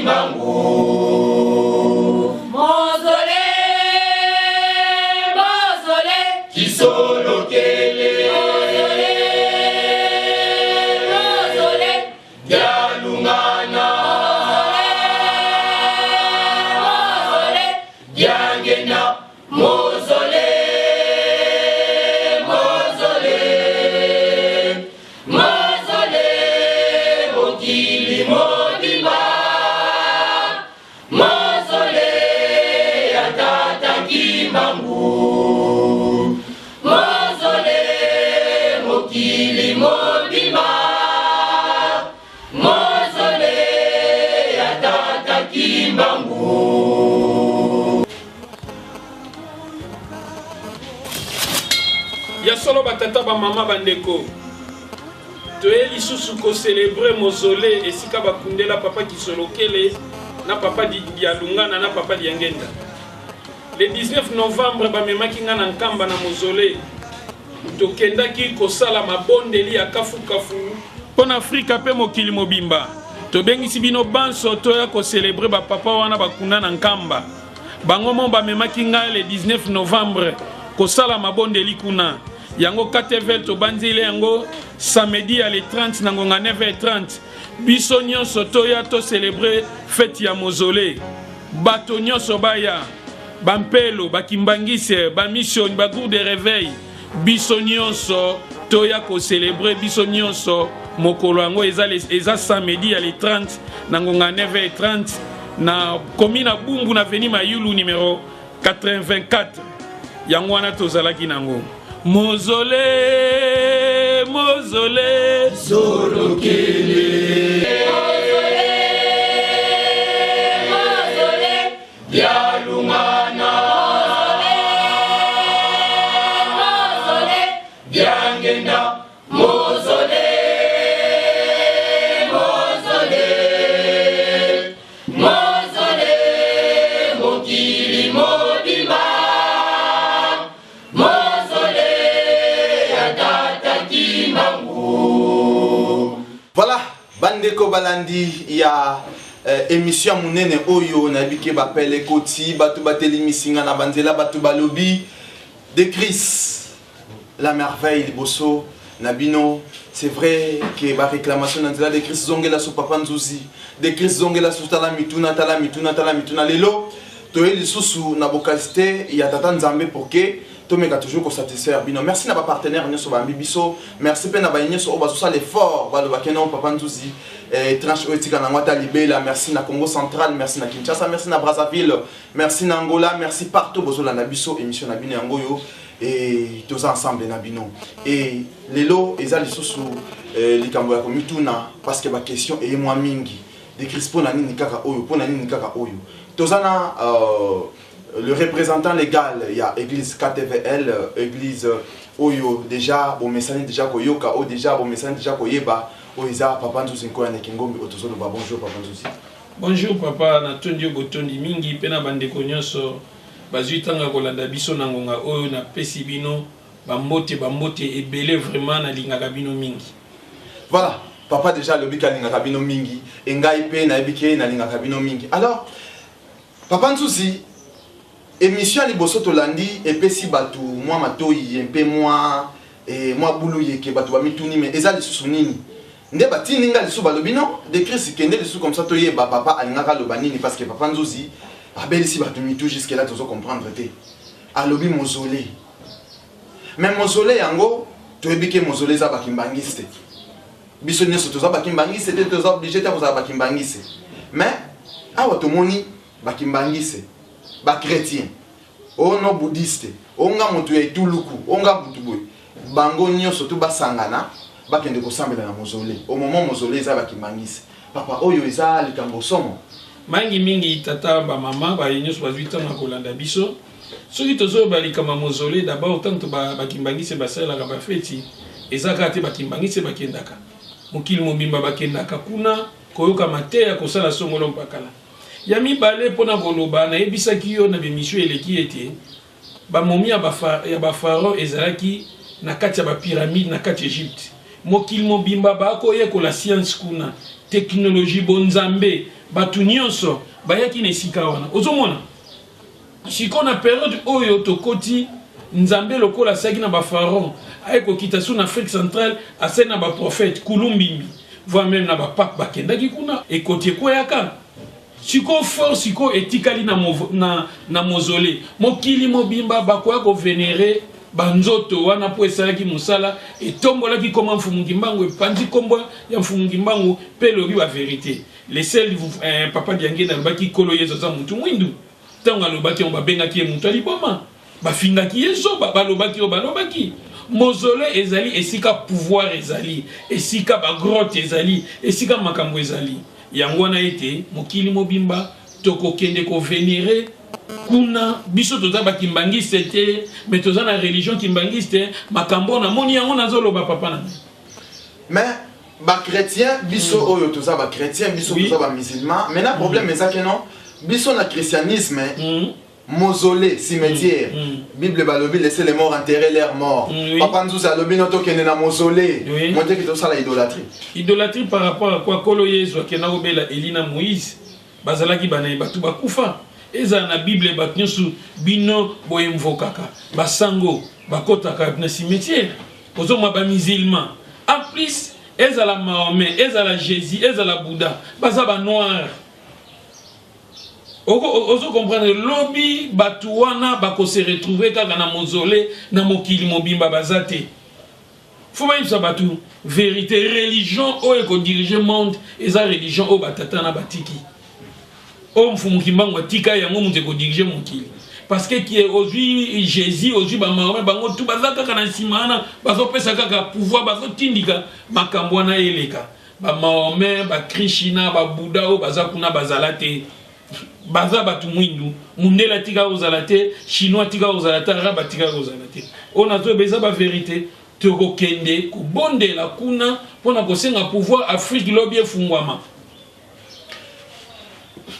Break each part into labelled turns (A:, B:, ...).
A: kimbangu. Mozole, mozole, kisolokele. Mozole, mozole, dialungana. Mozole, diangena. Mozole, mozole, mozole, mokili mobimba. Mozole, atata kimbangu. Mozole, mokili mobimba. Mozole, atata kimbangu.
B: Ya solo batata ba mama bandeko toyeli susu ko célébrer mausolée esika bakundela papa Kisolokele na papa Dialungana na papa Diangenda. Le 19 novembre bamemaki nga na nkamba na mausolée tokendaki kosala mabondeli ya kafu-kafu pona Afrika pe mokili mobimba. Tobengisi bino banso toya ko célébrer ba papa wana bakunda na nkamba. Bango mo bamemaki nga le 19 novembre kosala mabondeli kuna. Yango KTV to banzile yango samedi à le 30 nangonga 9h30 biso nyonso toya to célébrer fête ya mausolée bato nyonso baya bampelo bakimbangise ba mission ba cours de réveil biso nyonso toya ko célébrer biso nyonso mokolo yango eza samedi à le 30 nangonga 9h30 na commune Bumbu na veni Mayulu numéro 84 yango wana tozalaki nango. Mozole, mozole, Solokele. Mozole, mozole, dialungana. Mozole, diangenda. Mozole, mozole, mozole, mokili mobimba.
C: Voilà, bandeko balandi ya émission munene oyo na bike bapele koti batu bateli misinga na banzela batu balobi de Chris la merveille liboso nabino. C'est vrai que ba réclamation na nzela de Chris zongela so papa nzuzi de Chris zongela so tala mituna lelo toyeli susu na bokalité ya tata nzambe poke tomeka toujours ko satisfaire bino. Merci na ba partenaire nyoso ba mbibiso, merci pe na ba nyoso o ba so l'effort ba lo bakena papa nzuzi tranche otika na ngwata libela, merci na Congo central, merci na Kinshasa, merci na Brazzaville, merci na Angola, merci partout bozola na biso émission na bino yango yo et tous ensemble na bino et lelo ezali susu likambo ya komituna parce que ba question et moi mingi de crispo na nini kaka oyo pona nini kaka oyo tozana le représentant légal, il y a église KTVL, église Oyo, déjà, bon message déjà Koyoka, ou déjà, bon message déjà Koyeba, Oiza, Papa Nzuzi Nkoya Nekengombi, Otozono, bonjour Papa Nzuzi.
B: Bonjour Papa, Natondio Botondi Mingi, Pena Bandeko Nyonso, Bazuitanga Kolanda Biso Nangonga Oyo, na Pesibino, Bambote, ebele vraiment na Lingaka Bino Mingi.
C: Voilà, Papa déjà le bika Lingaka Bino Mingi, Engai Pe na Ebike na Lingaka Bino Mingi. Alors, Papa Nzuzi, émission liboso tolandi epesi batu moi matoyi mpe moi boulou yeke batu ba mituni mais eza lisusu nini nde batini nga lisusu balobi non de Christ kende lisusu comme ça toyeba papa alingaka loba nini parce que papa Nzuzi abelisi batu mitu jusque là tozo comprendre te alobi mausolée mais mausolée yango toyebike mausolée za bakimbangiste biso nyeso toza bakimbangiste te toza obligé ta koza bakimbangiste mais awa tomoni bakimbangiste ba chrétien ono bouddhiste onga moto ya etuluku onga butuboy bango nyonso to basangana bakende kosambela na mausolée au moment mausolée za bakimbangisi papa oyo eza likambo somo
B: mangi mingi tata ba mama ba nyonso bazwita na kolanda biso soki tozo balikama mausolée d'abord tanto bakimbangisi basala ka ba feti ezaka te bakimbangisi bakendaka mokili mobimba bakendaka kuna koyoka mateya kosala songolo mpakala Yami balé pona koloba na ebisaki yo na bemisio eleki ete ba momia ya ba pharaon ezalaki na kati ya ba pyramide na kati Egypte mokili mobimba bakoye ko la science kuna technologie bonzambe batu nyonso bayaki na esika wana ozomona siko na période oyo tokoti nzambe lokola saki na ba pharaon ayeko kita sous Afrique centrale ase na ba prophète kulumbimbi voire même na ba pape bakendaki kuna ekoti ekoyaka siko fort siko etikali na mozole mokili mobimba bakoya ko vénérer banzoto wana po esalaki musala etombolaki koma mfumungi mbangu epanzi kombo ya mfumungi mbangu pe lobi ba vérité les seuls papa Diangue na lobaki kolo yezo za mutu mwindu tango alobaki on babengaki ye mutu aliboma bafingaki yezo balobaki mozole ezali esika pouvoir ezali esika ba grotte ezali esika makambo ezali yango na ete mokili mobimba tokokende ko vénérer kuna biso toza bakimbangiste te mais toza na religion kimbangiste makambo na moni yango nazoloba papa na
C: mais ba chrétien biso oyo toza ba chrétien biso toza ba musulman mais na problème ezaki non biso na christianisme mausolée cimetière bible balobi laisser les morts enterrer leurs morts papa nzuza alobi no tokende na mausolée monte ki tosala idolâtrie
B: par rapport à quoi kolo yesu akena obela elina moïse bazalaki bana batu bakufa eza na bible batnyusu bino boyemvokaka basango bakotaka na cimetière ozoma ba musulman en plus eza la Mahomet eza la Jésus eza la Bouddha baza ba noir ozo comprendre lobby batu wana bako se retrouver kaka na mausolée na mokili mobimba bazate faut pas ça batu vérité religion o eko diriger monde eza religion o batata na batiki o mfumuki mbango tika yango muze ko diriger mokili parce que qui est aujourd'hui Jésus aujourd'hui ba Mahomet bango tout bazaka kana simana bazo pesa kaka pouvoir bazo tindika makambo na eleka ba Mahomet ba Krishna ba Bouddha o bazakuna bazalate baza batu mwindu mundela tika ozalate chinois tika ozalate araba tika ozalate on a zo beza ba vérité tokokende ko bondela kuna pona ko senga pouvoir Afrique lobi efungwama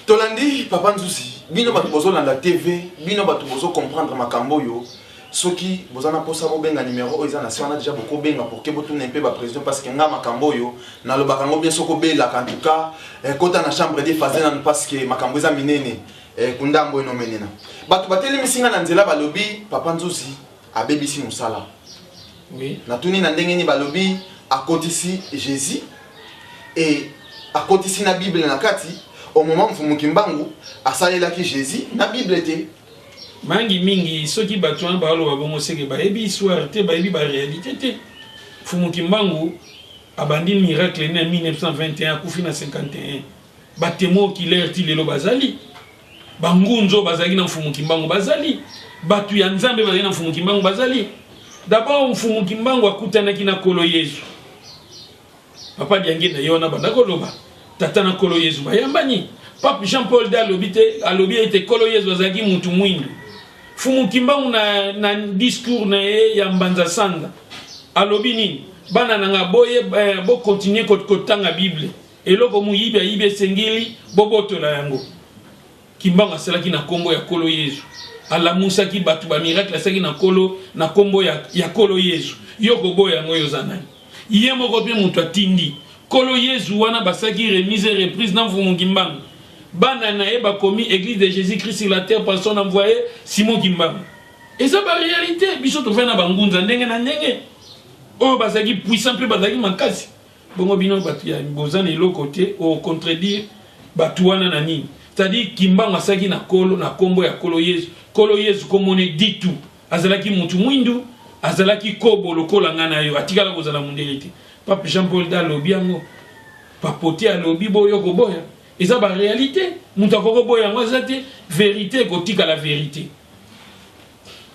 C: tolandi papa nzusi bino batu bozo na TV bino batu bozo comprendre makambo yo soki bozana posa bobenga numéro oyo na sona déjà beaucoup benga pour que botu nempe ba président parce que nga makambo yo na lo bakango bien soko bela en tout cas kota na chambre des fazena parce que makambo za minene kundambo eno menena batu bateli misinga na nzela balobi papa nzusi abebisi musala
B: oui
C: na tuni na ndenge ni balobi akotisi Jésus et akotisi na Bible na kati au moment mfumuki mbangu asalelaki Jésus na Bible te
B: mangi mingi soki batuan balo babongo seke bayebi histoire te bayebi ba réalité te mfumuki mbangu abandi miracle en 1921 kufi na 51 batemo kiler ti lelo bazali bangunzo bazali na mfumuki mbangu bazali batu ya nzambe bazali na mfumuki mbangu bazali d'abord mfumuki mbangu akutanaki na kolo Yesu papa Diangue na yona bandako loba tata na kolo Yesu bayambani Pape Jean-Paul d'Alobite alobi ete kolo Yesu bazaki mutu mwindu fumuki mbangu na discours na ya mbanza sanda alobi nini bana nanga boye bo continuer kotanga Bible eloko muyibi ayibi sengili bobotola yango kimbangu asalaki na kombo ya kolo Yesu alamusaki batu ba miracle asaki na kolo na kombo ya kolo Yesu yoko boya yango yozana yemo ko pe mutu atindi kolo Yesu wana basaki remise et reprise na mfumuki mbangu bana na eba komi église de Jésus-Christ sur la terre par son envoyé Simon Kimbangu et ça ba réalité biso to fena bangunza ndenge na ndenge o basaki puissant pe bazaki makasi bongo bino batu ya bozana elo côté au contredire batu wana na nini c'est-à-dire Kimbangu asaki na kolo na kombo ya kolo Yesu comme on dit tout azalaki mutu mwindu azalaki kobo lokola ngana yo atikala kozala mundelete Pape Jean-Paul d'Alobi yango papote alobi boyo ko boya et ça ba réalité mutakoko boya ngo zate vérité kotika la vérité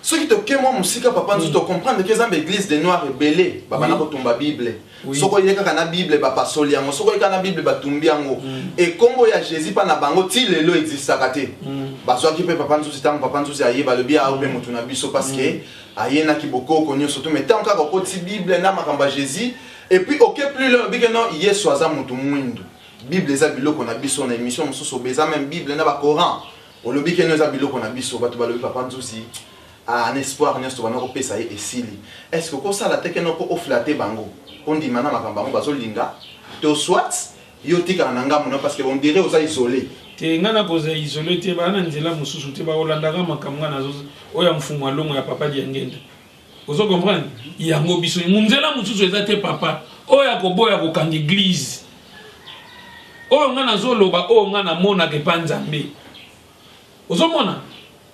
C: ce qui te kemo musika papa nzu to comprendre que zambe église de noirs rebellés baba na kotumba Bible soko yeka kana Bible ba pasoli yango soko yeka na Bible batumbi yango et kombo ya Jésus pa na bango ti lelo existaka te bazwa ki pe papa nzu sitango papa nzu ya yeba lobi a obe mutu na biso parce que ayena ki boko konyo surtout mais tant ka ko ti Bible na makamba Jésus et puis OK plus le big non Yesu aza mutu mwindu Bible eza biloko na biso na émission mosusu beza même Bible na ba Coran o lobi ke no eza biloko na biso batu balobi papa nzusi un espoir nyosto bana ko pesa e sili est-ce que ko sala te ke no ko oflater bango ondima na makambo bango bazolinga to soit yo tika na ngamu na parce que on dirait aux isolés
B: te ngana koza isolé te bana nzela mususu te ba olandaka makambo na zo oya mfumu alongo ya papa di ngenda ozo comprendre yango biso munzela mususu eza te papa oya koboya ko kanga église oyo ngana zo loba oyo ngana mona ke panzambe ozo mona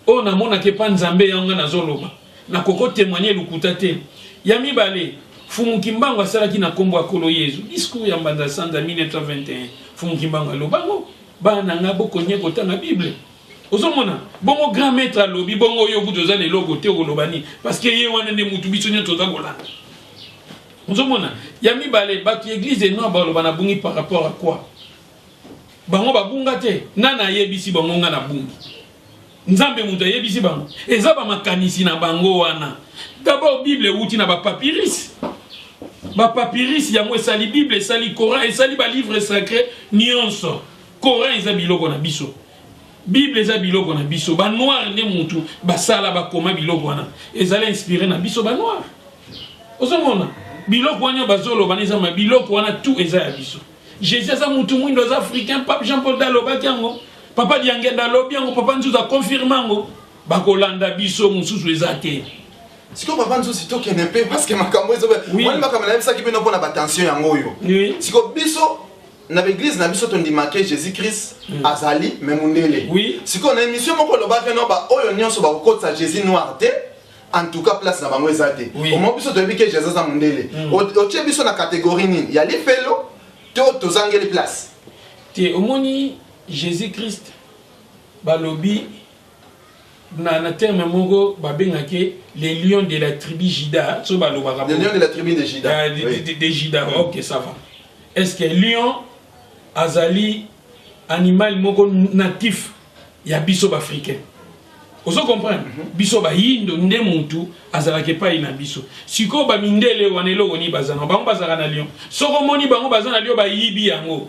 B: oyo na mona ke panzambe ya ngana zo loba na koko témoigner lukuta te ya mibale fumu kimbango asalaki na kombo akolo Yesu discours ya mbanza sanza 1921 fumu kimbango alobango bana nga bokonye kotanga Bible ozomona bongo grand maître alobi bongo yo butoza le logo te olobani parce que ye wana ne mutu biso nyoto za kolanda ozomona ya mibale batu église no ba lobana bungi par rapport à quoi bango babunga te nana yebisi bango nga na bungi nzambe mutu yebisi bango eza ba makanisi na bango wana d'abord Bible uti na ba papyrus yango esali Bible esali Coran esali ba livre sacré nyonso Coran eza biloko na biso Bible eza biloko na biso ba noir ne mutu basala ba koma biloko wana ezali inspiré na biso ba noir ozomona biloko wana bazolo baneza ma biloko wana tout eza ya biso Jésus eza mutu mwindo eza africain pape Jean-Paul Daloba kiango papa diangenda lobi yango papa nzuza confirmango bakolanda biso mususu eza te
C: siko papa nzuzi to kene pe parce que makambo ezo wani makambo na bisa kipeno pona ba tension yango yo siko biso na l'église na biso tondi marqué Jésus Christ azali memundele siko na émission moko loba ke no ba oyo nyonso ba kokotsa Jésus noir te en tout cas place na bango ezate au moins biso toyebi ke Jésus amundele o tie biso na catégorie nini ya lifelo to tozangeli place
B: te omoni Jésus Christ balobi na terme moko babengaki les lions de la tribu Juda so balobaka
C: les lions de la tribu de Juda
B: de Juda OK ça va est-ce que lion azali animal moko natif ya biso africain ozo comprendre biso ba yindo nde muntu azalaki pa ina biso siko ba mindele wanelo woni bazana bango bazaka na lion soko moni bango bazana lion ba yibi yango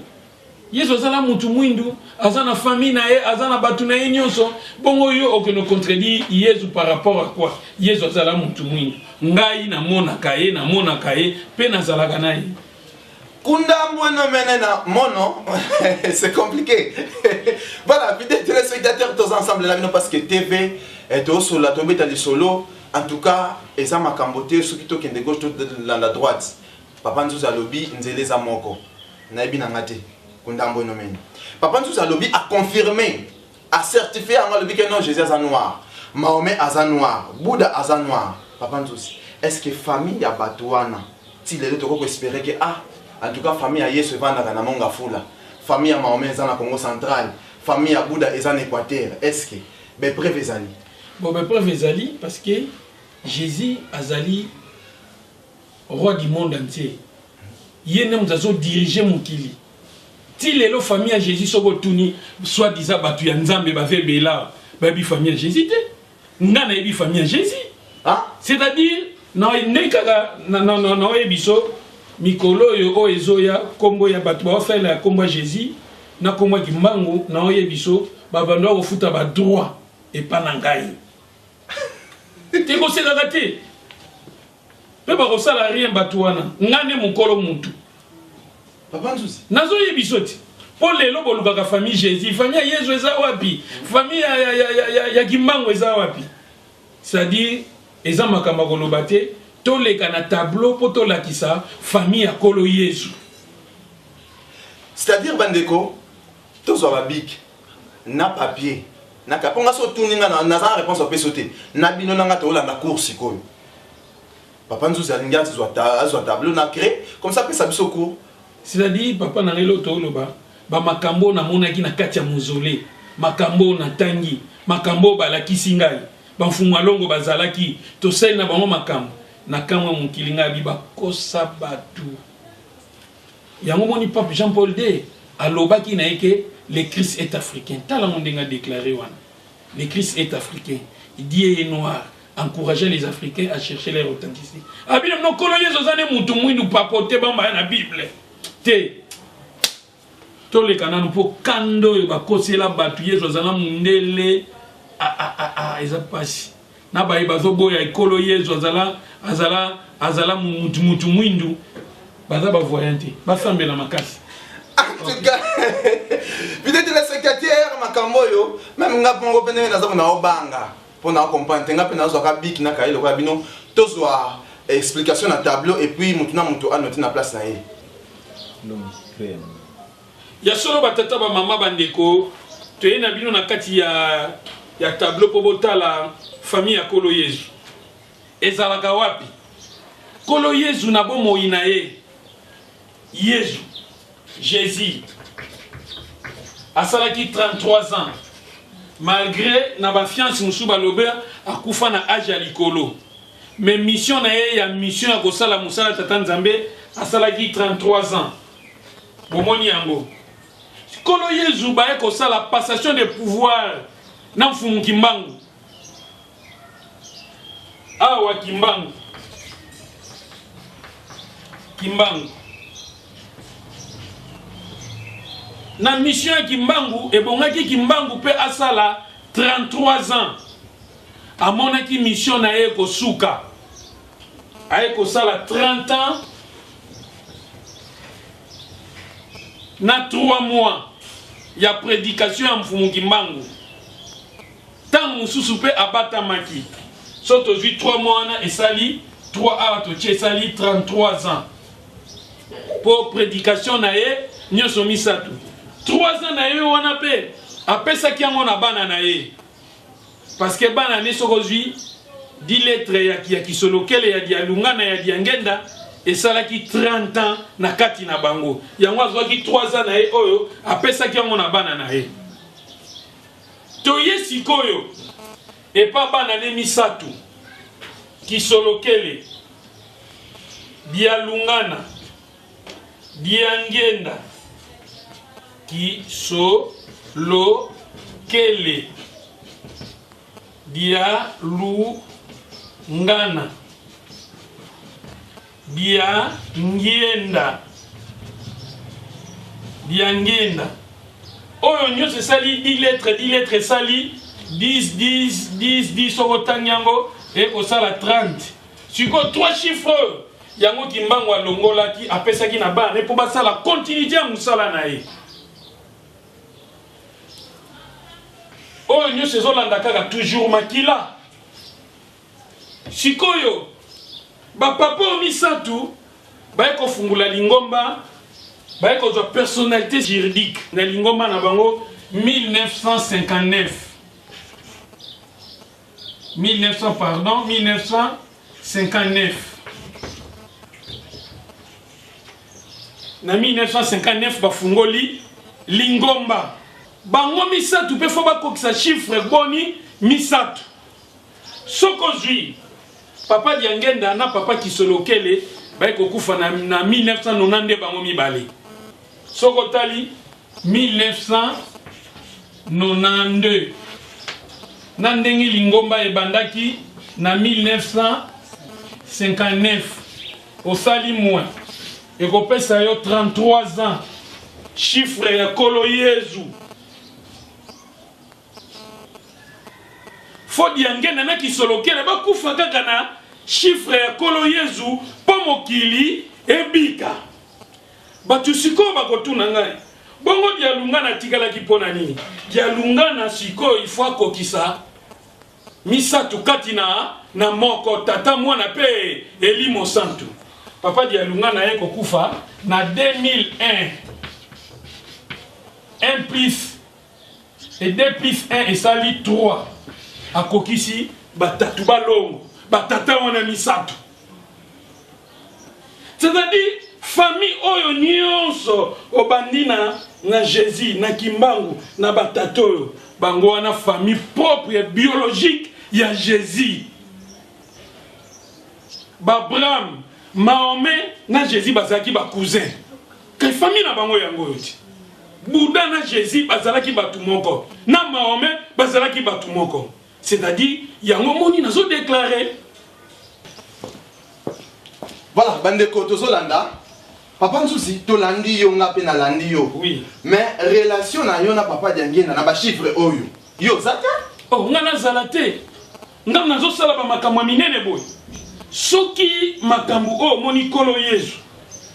B: Yesu azala mutu mwindu azana famille na ye azana batu na ye nyonso bongo yo okeno contredire Yesu par rapport à quoi Yesu azala mutu mwindu ngai na mona kaye pe nazalaka na ye
C: Kunda bueno menena mono c'est compliqué. Voilà, peut-être téléspectateurs tous ensemble là parce que TV et tout sur la tombée dans les solo en tout cas et ça m'a camboté ceux qui toquent de gauche tout de la droite. Papa Nzuza lobby nzele za moko. Naibi na ngate. Kunda bueno men. Papa Nzuza lobby a confirmé, a certifié en lobby que non Jésus est noir. Mahomet est noir, Bouddha est noir. Papa Nzuza, est-ce que famille ya Batouana si les autres espérer que en tout cas famille à Yesu vanda na monga fula famille à Mahomet est en Congo central famille à Bouddha est en Équateur est-ce que ben preuve ezali
B: bon ben preuve ezali parce que Jésus azali roi du monde entier yene mzazo diriger mukili ti lelo famille à Jésus soko tuni soit disant batu ya nzambe ba fe bela ba bi famille à Jésus te ngana yebi famille à Jésus c'est-à-dire non nekaka non yebiso mikolo yo ezoya kombo ya batu ba faire la kombo Jésus na kombo kimbangu na oyebiso ba bando ko futa ba droit et pas na ngai te ko sela te pe ba ko sala rien batu wana ngane mukolo muntu
C: papa Nzuzi
B: nazo yebiso ti po lelo bolubaka famille Jésus famille Yesu eza wapi famille ya kimbangu eza wapi c'est-à-dire eza makamba ko lobate to le kana tableau poto la kisa famille akolo Yesu
C: c'est-à-dire bandeko to zo ba bic na papier na kaponga so tuninga na za réponse au pesoté na bino nanga to la na course ko papa Nzuzi alinga zo tableau na créé comme ça peut ça biso cours
B: c'est-à-dire papa na lelo to loba ba makambo na monaki na kati ya muzole makambo na tangi makambo balakisi ngai ba mfumu alongo bazalaki to sel na bango makambo na kamwa mukilinga biba kosa batu yango moni pape Jean-Paul II alobaki na eke le Christ est africain tala mondenga déclaré wana le Christ est africain il dit est noir encourager les Africains à chercher leur authenticité abina no kolonye zozane mutu mwindu papote bamba na Bible te to le kananu po kando ba kosela batu yezo zana mundele eza pasi na ba bazo boya ekolo yezo azala mutu mwindu baza bavoyante basambela makasi.
C: En tout cas, peut-être le secrétaire Makamboyo, même nga pongo pene na zako na obanga pour na comprendre nga pena zo ka bik na kailo ka bino tozwa explication na tableau et puis mutuna mutu anote na place na ye.
D: Non, créer.
B: Ya solo batata ba mama bandeko to na bino na kati ya tableau po botala famille ya Kolo Yezu. Ezalaka wapi? Kolo Yezu na bomo inaye. Yezu Jésus asalaki 33 ans malgré na ba fiance musu balobe akufa na âge ya likolo mais mission na ye ya mission ya kosala musala tata Nzambe asalaki 33 ans bomoni yango Kolo Yezu ba kosala passation de pouvoir na mfumu Kimbangu awa Kimbangu na mission ya Kimbangu ebongaki Kimbangu pe asala 33 ans amonaki mission na ye kosuka aye kosala 30 ans na 3 mois ya prédication ya mfumu Kimbangu tant mususu pe abatamaki so tozwi 3 mois na esali 3 awa totie esali 33 ans pour prédication na ye nyoso misatu 3 ans na ye wana pe apesaki yango na bana na ye parce que bana ne sokozwi 10 lettres ya kisolokele ya dialungana ya diangenda esalaki 30 ans na kati na bango yango azwaki 3 ans na ye oyo apesaki yango na bana na ye toye sikoyo epa bana ne misatu kisolokele dialungana diangenda kisolokele dialungana diangenda oyo nyonso esali 10 lettres esali 10 sokotani yango ekosala 30 siko 3 chiffres yango Kimbangu alongolaki apesaki na bana po basala continuité ya musala na ye oyo nyonso ezolanda kaka toujours makila sikoyo bapapa misatu baye kofungula lingomba baye kozwa personnalité juridique na lingomba na bango 1959 na 1959 bafungoli lingomba bango misatu pe fo bakokisa chiffre boni misatu sokozwi papa Diangenda na papa Kisolokele baye kokufa na 1992 bango mibale sokotali 1992 na ndenge lingomba ebandaki na 1959 osali moins ekopesa yo 33 ans chiffre ya Kolo Yezu fo Diangenda na Kisolokele bakufa kaka na chiffre ya Kolo Yezu po mokili ebika batu siko bakotuna ngai bongo dialungana tikalaki pona nini dialungana siko ifo kokisa misatu kati na moko tata mwana pe Elimo Santu papa dialungana ye kokufa na 2001 1 plus et 2 plus 1 esali 3 akokisi batatu balongo batata wana misatu c'est-à-dire famille oyo nyonso obandina na Jésus na Kimbangu na batatoyo bango wana famille propre et biologique ya Jésus Abraham Mahomet na Jésus bazaki ba cousin que famille na bango yango yoti Bouddha na Jésus bazalaki batu moko na Mahomet bazalaki batu moko c'est-à-dire yango moni nazo déclarer
C: voilà bandeko tozolanda papa nsusi tolandi yo nga pe na landi yo
B: oui
C: mais relation na yo na papa Diangenda na ba chiffre oyo yo zata
B: oh nga na zalate nga nazo sala ba makamwa minene boy soki makambu o moni Kolo Yezu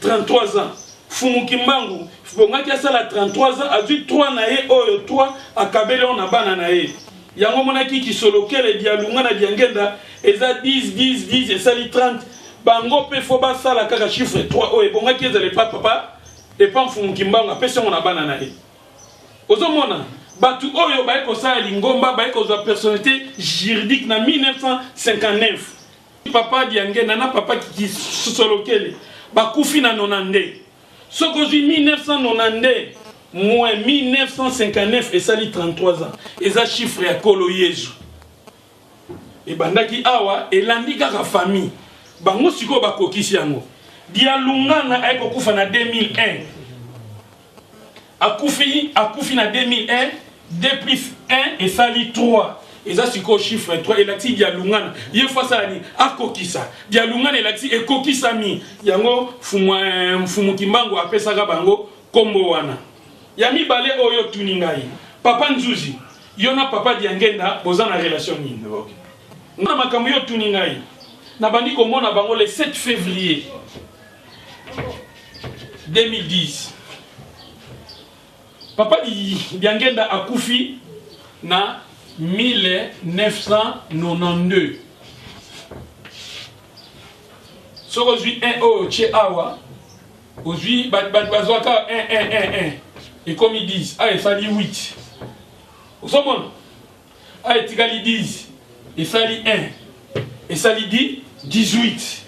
B: 33 ans. Fumukimbangu, Fubongaki asala 33 ans, a vu 3 nae, oyo 3, a kabele on a bana nae. Yango monaki qui solokele dialunga na diangenda, eza 10, 10, 10, et sali 30. Bango pe foba sala kaka chiffre 3, oyo bongaki ezale pas papa, et pas Fumukimbangu, apese on a bana nae. Ozomona, batu oyo bae ko sa lingomba, bae ko za personnalité juridique na 1959. Papa diangenda na papa qui solokele, bakufi na 90. Ce que j'ai 1992, moins 1959, et ça dit 33 ans. Et ça chiffre à Kolo Yezu. Et bandaki awa, et l'andika la famille. Bango siko bako kisiango. Dialunga na aiko kufa na 2001. Akufi na 2001, 2 plus 1, et ça dit 3. Et ça siko chiffre 3. Et là ti dialunga. Yé fois ça ni akokisa. Dialunga et là ti e kokisa mi. Yango Fumukimbangu apesa ka bango kombo wana. Yami bale oyo tuningai. Papa Nzuzi. Yona papa diangenda boza na relation nini. Na makambo yo tuningai. Na bandi komona bango le 7 février 2010. Papa diangenda akufi na 1992. So aujourd'hui un o chez awa. Aujourd'hui bazwaka 1. Et comme ils disent, ah il fallait 8. Vous savez ah il tigali 10. Il fallait 1. Et ça lui dit 18.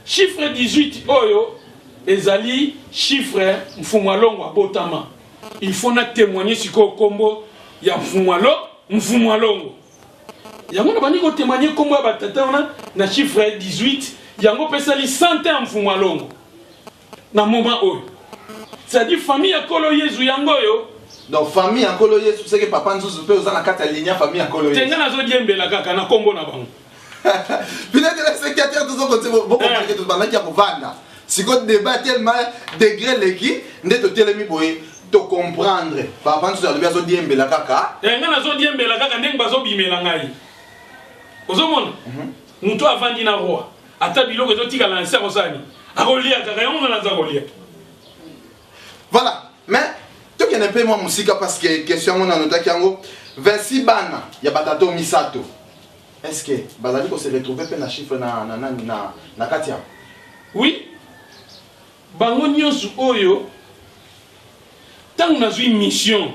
B: Chiffre 18 oyo ezali chiffre mfumwalongo abotama. Il faut na témoigner sur le combo ya mfumwalongo. Yango na bandi ko témoigner combo ba tata na chiffre 18, yango pesa li 100 ans mfumwalongo. Na moment oyo. C'est-à-dire famille ya Kolo Yezu yango yo.
C: Donc famille ya Kolo Yezu c'est que papa Nzuzu pe oza na kata ligne famille ya Kolo Yezu.
B: Tenga na zo diembela kaka na kombo na bango.
C: Peut-être que le secrétaire tout ça côté beaucoup marqué tout bana qui a kovanda. Si ko débat tellement degré leki ndeto telemi boye to comprendre. Papa Nzuzu a zo diembela kaka.
B: Tenga na zo diembela kaka ndenge bazo bimela ngai. Ozomona? Muto avandi na roi. Ata biloko ezotika na nse kosani. Akolia kaka yango na zakolia.
C: Voilà, mais tu connais un peu moi musique parce que question on a noté qu'il 26 bana, il y a batato misato. Est-ce que bazali ko se retrouver pe na chiffre na katia?
B: Oui. Bango nyonso oyo tangu nazwi mission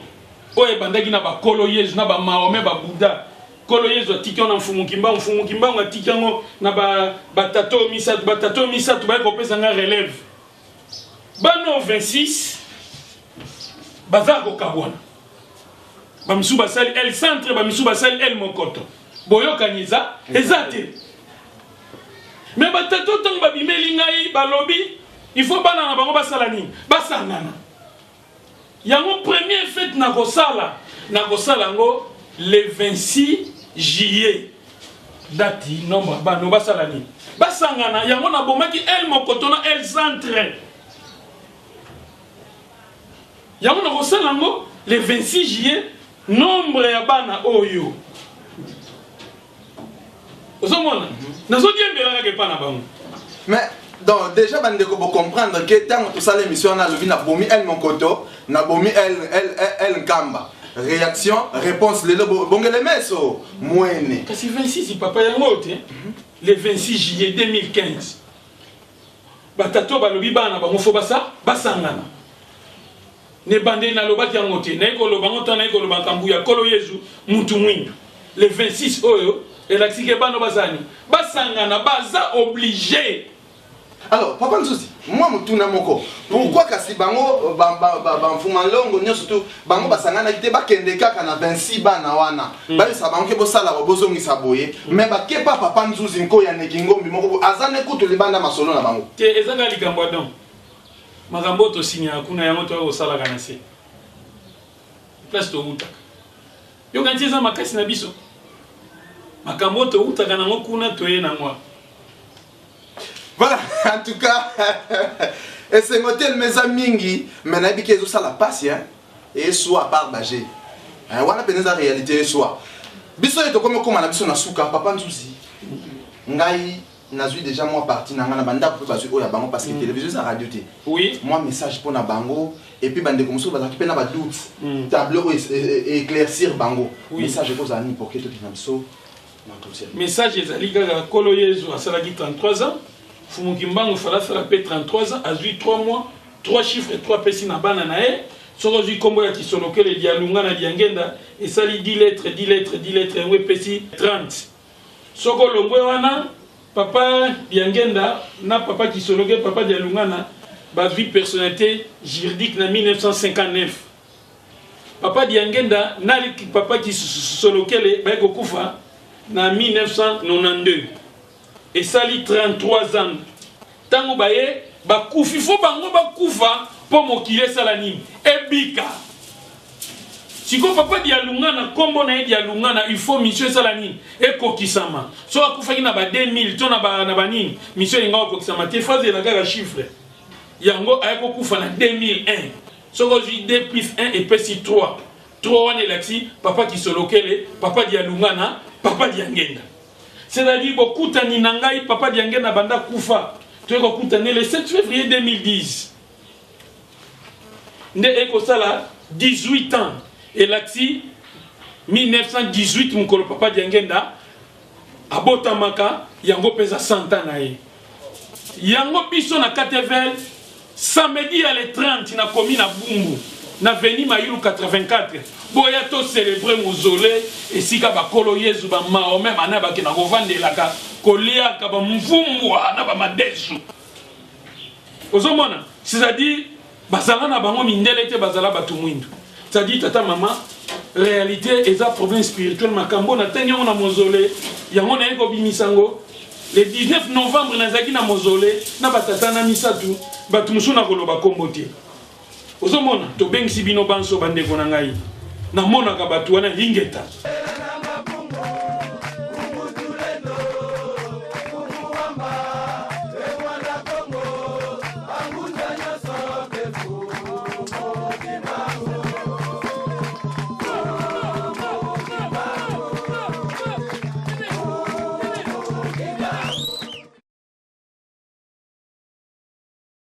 B: oyo bandaki na ba Kolo Yezu na ba Mahome ba Buddha. Kolo Yezu atiki na mfumukimbangu atiki yango na ba batato misato ba ko pesa nga relève. Bano 26 bazako kabwana bamisu basali el centre bamisu basali el mokoto boyoka niza ezate mais batato tang babimeli ngai balobi il faut bana na bango basala nini basangana yango première fête na kosala ngo le 26 juillet dati nombre bano basala nini basangana yango na bomaki el mokoto na el centre. Yango na kosalango le 26 juillet nombre ya bana oyo. Ozomona nazo diembela ka pana bango.
C: Mais donc déjà bande ko comprendre que tant tout ça l'émission na levi na bomi el monkoto na bomi el nkamba. Réaction réponse le bongele meso moine.
B: Kasi 26 papa yango te le 26 juillet 2015. Batato balobi bana bango fo basa basangana. Ne bande na lobaki yango te na ko lobango ta na ko lobankambu ya Kolo Yezu mutu mwindu le 26 oyo elaksike bano bazani basangana baza obligé.
C: Alors papa Nzuzi moi mutuna moko pourquoi kasi bango mfuma longo nyo surtout bango basangana kite bakende kaka na 26 bana wana ba sa bango ke bosala bozongisa boye mais ba ke papa Nzuzi nko ya nekingombi moko azane kutu libanda masolo na bango
B: te ezanga likambo donc makambo to sinya kuna yango to osala kana se place to utaka yo kantiza makasi na biso makambo to utaka na kuna to ye na moi.
C: Voilà, en tout cas et c'est motel mes amis mais na bikezo sala passe hein et soit partager hein wana peneza réalité soit biso eto comme na biso na suka papa Nzuzi ngai nazui déjà moi parti na ngana banda ko bazui oya bango parce que télévision ça radio té.
B: Oui.
C: Moi message pour na bango et puis bande comme ça bazaki pe na ba doute. Tableau éclaircir bango. Message pour zani pour que tout na biso.
B: Message ezali kaka kolo Yesu asalaki 33 ans. Fumukimbango fala faire 33 ans, a 3 mois, 3 chiffres et 3 pesi na bana na e. Soko zui kombo ya kisolokele dialunga na diangenda et sali 10 lettres ngwe pesi 30. Soko longwe wana papa diangenda na papa kisoloke papa dialunga na bazui personnalité juridique na 1959. Papa diangenda na papa kisolokele ba ko kufa na 1992. Et sali 33 ans. Tango baye bakufi fo bango bakufa po mokile salani ebika. Siko papa dialungana kombo na dialungana il faut mission salani ekokisama. So akufa na ba 2000 to na ba nini mission nga okokisama te phase na kaka chiffre. Yango ayekokufa na 2001. So ko 2 plus 1 et pesi 3. 3 wana elaksi papa kisolokele papa dialungana papa diangenda. C'est-à-dire beaucoup de Ninangai, papa Diangena Banda Koufa, tu es le 7 février 2010. Né Ekosala, 18 ans. Et l'axi, 1918, mon papa Diangenda, à Botamaka, Yango pesa 100 ans. Yango Biso na Katevel, samedi à le 30, na commis na Bumbu, na veni Mayulu 84. Boya to célébrer mausolée et si ka bakolo Yesu ba Mahomet mana ba kina kovandelaka kolia ka ba mvumbwa na ba madesu. Ozomona, c'est-à-dire bazala na bango mindele te bazala batu mwindu. C'est-à-dire tata maman réalité eza problème spirituel makambo na tenyo na mausolée yango na eko bimisango le 19 novembre nazaki na mausolée na batata na misatu batu musuna koloba kombote. Ozomona to bengisi bino banso bandeko na ngai. Na mona kabatu wana lingeta.